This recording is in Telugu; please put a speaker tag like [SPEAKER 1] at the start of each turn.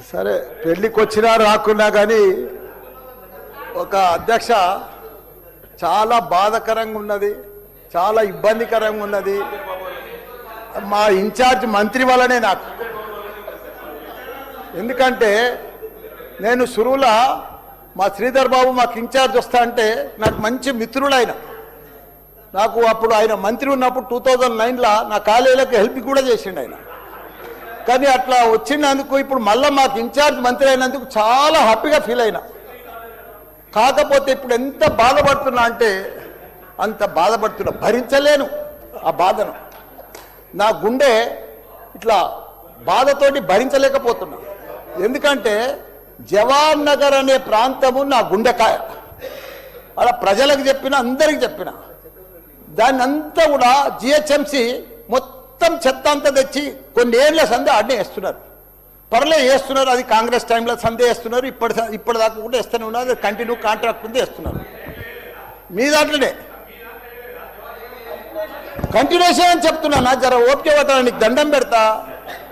[SPEAKER 1] సరే పెళ్ళికి వచ్చినా రాకున్నా కానీ ఒక అధ్యక్ష చాలా బాధాకరంగా ఉన్నది, చాలా ఇబ్బందికరంగా ఉన్నది. మా ఇన్ఛార్జ్ మంత్రి వల్లనే నాకు, ఎందుకంటే నేను సురువులా మా శ్రీధర్ బాబు మాకు ఇన్ఛార్జ్ వస్తా అంటే నాకు మంచి మిత్రుడు ఆయన. నాకు అప్పుడు ఆయన మంత్రి ఉన్నప్పుడు 2009లో నా కాలేజీలకు హెల్ప్ కూడా చేసిండు ఆయన. కానీ అట్లా వచ్చినందుకు ఇప్పుడు మళ్ళీ మాకు ఇన్ఛార్జ్ మంత్రి అయినందుకు చాలా హ్యాపీగా ఫీల్ అయినా. కాకపోతే ఇప్పుడు ఎంత బాధపడుతున్నా అంటే అంత బాధపడుతున్నా, భరించలేను ఆ బాధను. నా గుండె ఇట్లా బాధతోటి భరించలేకపోతున్నా. ఎందుకంటే జవాన్ నగర్ అనే ప్రాంతము నా గుండెకాయ. అలా ప్రజలకు చెప్పిన, అందరికి చెప్పిన, దాన్ని అంతా కూడా జిహెచ్ఎంసి మొత్తం చెత్త అంతా తెచ్చి కొన్ని ఏళ్ళ సందే అడ్డే వేస్తున్నారు. పర్లే వేస్తున్నారు, అది కాంగ్రెస్ టైంలో సందే వేస్తున్నారు, ఇప్పటిదాకా కూడా వేస్తూనే ఉన్నారు. అది కంటిన్యూ కాంట్రాక్ట్ ఉంది వేస్తున్నారు. మీ దాంట్లోనే కంటిన్యూషన్ అని చెప్తున్నా. జర ఓపిక పట్టాలని నీకు దండం పెడతా.